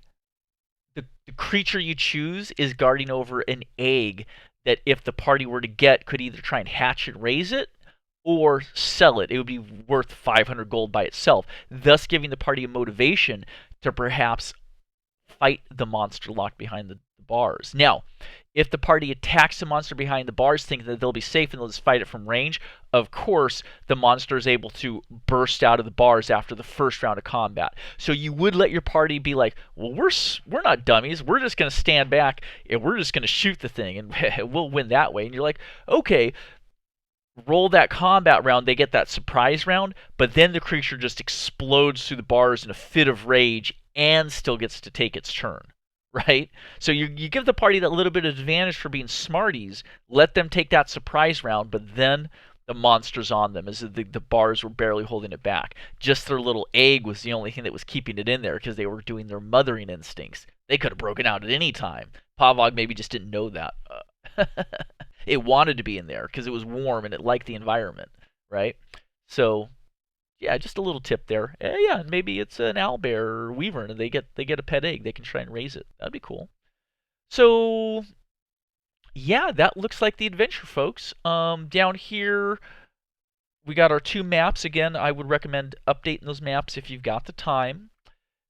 The creature you choose is guarding over an egg that if the party were to get, could either try and hatch and raise it or sell it. It would be worth 500 gold by itself, thus giving the party a motivation to perhaps fight the monster locked behind the bars. Now, if the party attacks the monster behind the bars thinking that they'll be safe and they'll just fight it from range, of course, the monster is able to burst out of the bars after the first round of combat. So you would let your party be like, well, we're not dummies. We're just going to stand back and we're just going to shoot the thing and we'll win that way. And you're like, okay, roll that combat round, they get that surprise round, but then the creature just explodes through the bars in a fit of rage and still gets to take its turn, right? So you give the party that little bit of advantage for being smarties, let them take that surprise round, but then the monster's on them as the bars were barely holding it back. Just their little egg was the only thing that was keeping it in there because they were doing their mothering instincts. They could have broken out at any time. Pavlov maybe just didn't know that. It wanted to be in there because it was warm and it liked the environment, right? So yeah, just a little tip there. Yeah, maybe it's an owlbear or weaver, and they get a pet egg. They can try and raise it. That'd be cool. So yeah, that looks like the adventure, folks. Down here we got our two maps. Again, I would recommend updating those maps if you've got the time.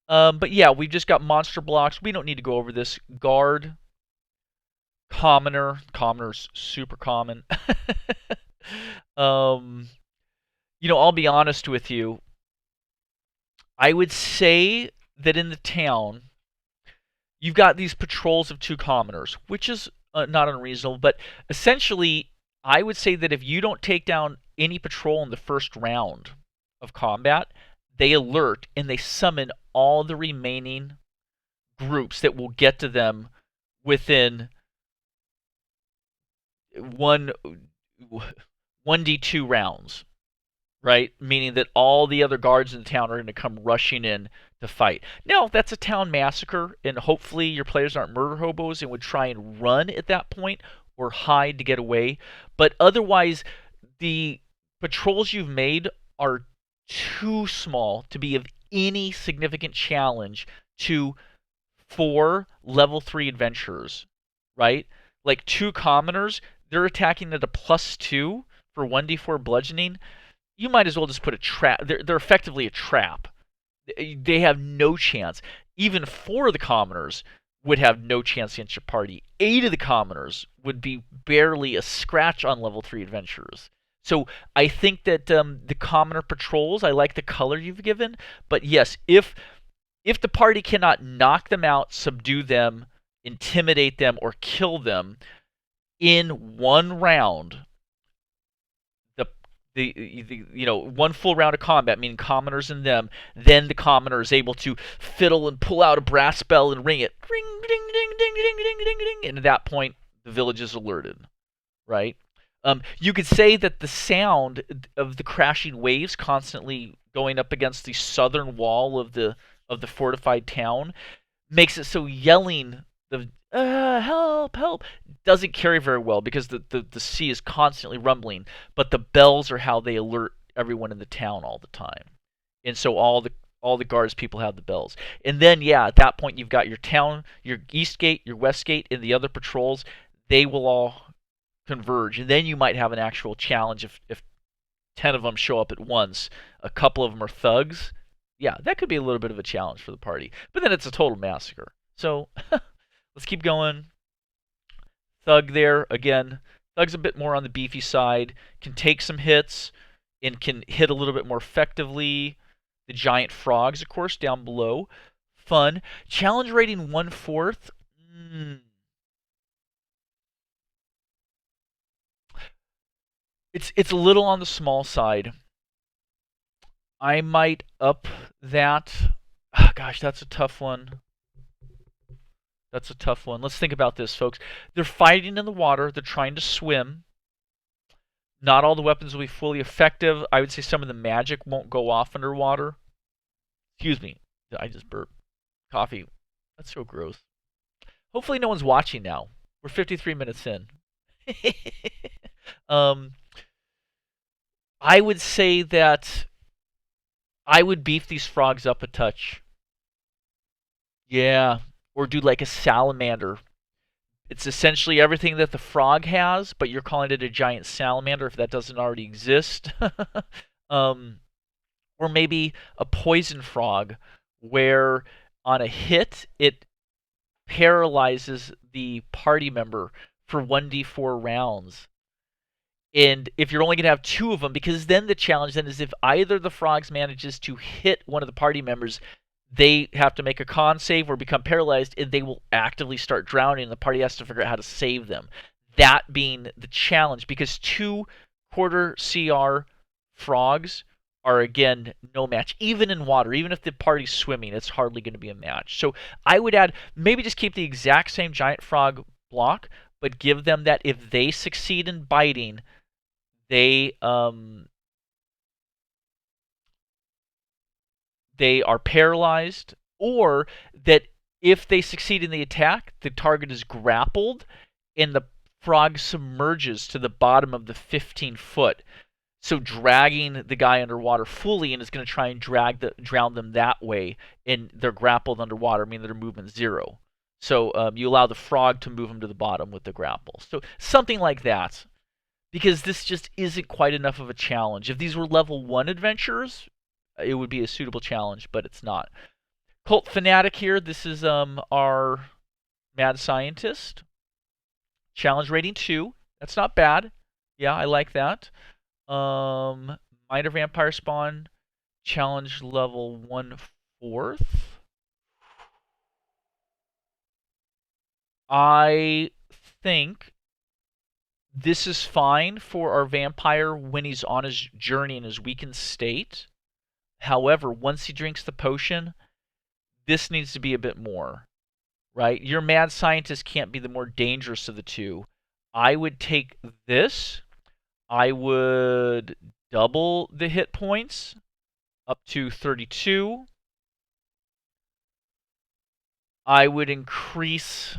But yeah, we've just got monster blocks. We don't need to go over this. Guard, commoner's super common. um, I'll be honest with you. I would say that in the town, you've got these patrols of two commoners, which is not unreasonable. But essentially, I would say that if you don't take down any patrol in the first round of combat, they alert and they summon all the remaining groups that will get to them within one 1d2 rounds, right? Meaning that all the other guards in the town are going to come rushing in to fight. Now, that's a town massacre, and hopefully your players aren't murder hobos and would try and run at that point or hide to get away. But otherwise, the patrols you've made are too small to be of any significant challenge to 4 level 3 adventurers, right? Like 2 commoners, they're attacking at a +2 for 1d4 bludgeoning. You might as well just put a trap. They're effectively a trap. They have no chance. Even 4 of the commoners would have no chance against your party. 8 of the commoners would be barely a scratch on level 3 adventurers. So I think that the commoner patrols, I like the color you've given. But yes, if the party cannot knock them out, subdue them, intimidate them, or kill them in one round, one full round of combat, meaning commoners and them, then the commoner is able to fiddle and pull out a brass bell and ring it, ring, ding, ding, ding, ding, ding, ding, ding, and at that point the village is alerted, right? You could say that the sound of the crashing waves constantly going up against the southern wall of the fortified town makes it so yelling the help, help doesn't carry very well because the sea is constantly rumbling, but the bells are how they alert everyone in the town all the time. And so all the guards people have the bells. And then yeah, at that point you've got your town, your east gate, your west gate, and the other patrols, they will all converge. And then you might have an actual challenge if 10 of them show up at once. A couple of them are thugs. Yeah, that could be a little bit of a challenge for the party. But then it's a total massacre. So let's keep going. Thug there. Again, Thug's a bit more on the beefy side. Can take some hits and can hit a little bit more effectively. The giant frogs, of course, down below. Fun. Challenge rating 1/4. It's a little on the small side. I might up that. Oh, gosh, that's a tough one. That's a tough one. Let's think about this, folks. They're fighting in the water. They're trying to swim. Not all the weapons will be fully effective. I would say some of the magic won't go off underwater. Excuse me. I just burped. Coffee. That's so gross. Hopefully no one's watching now. We're 53 minutes in. I would say that I would beef these frogs up a touch. Yeah. Or do like a salamander. It's essentially everything that the frog has, but you're calling it a giant salamander if that doesn't already exist. Or maybe a poison frog, where on a hit it paralyzes the party member for 1d4 rounds. And if you're only going to have 2 of them, because then the challenge then is if either of the frogs manages to hit one of the party members, they have to make a con save or become paralyzed, and they will actively start drowning, and the party has to figure out how to save them. That being the challenge, because 2 quarter CR frogs are, again, no match. Even in water, even if the party's swimming, it's hardly going to be a match. So I would add, maybe just keep the exact same giant frog block, but give them that if they succeed in biting, they are paralyzed, or that If they succeed in the attack, the target is grappled, and the frog submerges to the bottom of the 15-foot. So dragging the guy underwater fully, and is going to try and drown them that way, and they're grappled underwater, meaning their movement 0. So you allow the frog to move them to the bottom with the grapple. So something like that, because this just isn't quite enough of a challenge. If these were level 1 adventures, it would be a suitable challenge, but it's not. Cult Fanatic here, this is our mad scientist. Challenge rating 2. That's not bad. Yeah, I like that. Minor Vampire Spawn, challenge level 1/4. I think this is fine for our vampire when he's on his journey in his weakened state. However, once he drinks the potion, this needs to be a bit more, right? Your mad scientist can't be the more dangerous of the two. I would take this. I would double the hit points up to 32. I would increase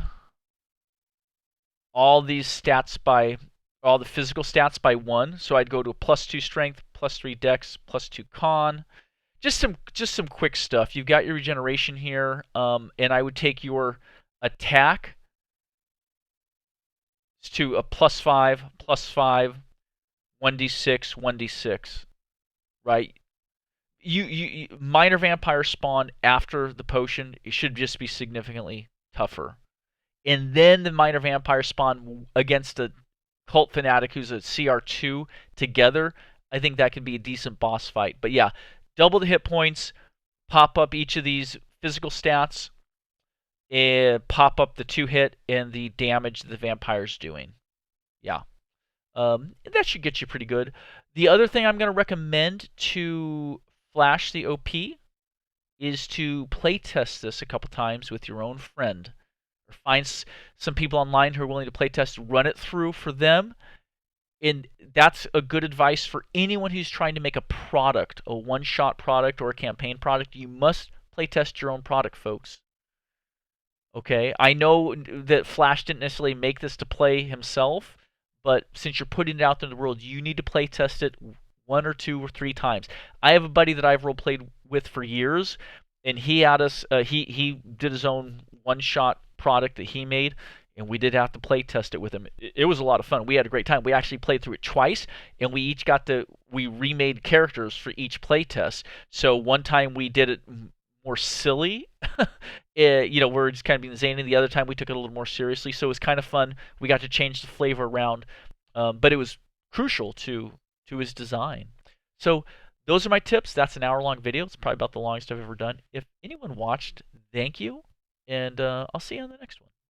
all these stats by, all the physical stats by 1. So I'd go to a +2 strength, +3 dex, +2 con. Just some quick stuff. You've got your regeneration here, and I would take your attack to a +5, +5, 1d6, 1d6, right? You minor vampire spawn after the potion, it should just be significantly tougher. And then the minor vampire spawn against a cult fanatic who's a CR2 together, I think that could be a decent boss fight. But yeah, double the hit points, pop up each of these physical stats, and pop up the 2-hit and the damage the vampire's doing. Yeah. That should get you pretty good. The other thing I'm going to recommend to flash the OP is to playtest this a couple times with your own friend. Or find some people online who are willing to playtest, run it through for them. And that's a good advice for anyone who's trying to make a product, a one-shot product or a campaign product. You must playtest your own product, folks. Okay, I know that Flash didn't necessarily make this to play himself, but since you're putting it out there in the world, you need to play test it 1 or 2 or 3 times. I have a buddy that I've role played with for years, and he had us. He did his own one-shot product that he made, and we did have to play test it with him. It was a lot of fun. We had a great time. We actually played through it twice, and we each we remade characters for each play test. So one time we did it more silly. We're just kind of being zany. The other time we took it a little more seriously, so it was kind of fun. We got to change the flavor around, but it was crucial to his design. So those are my tips. That's an hour-long video. It's probably about the longest I've ever done. If anyone watched, thank you, and I'll see you on the next one.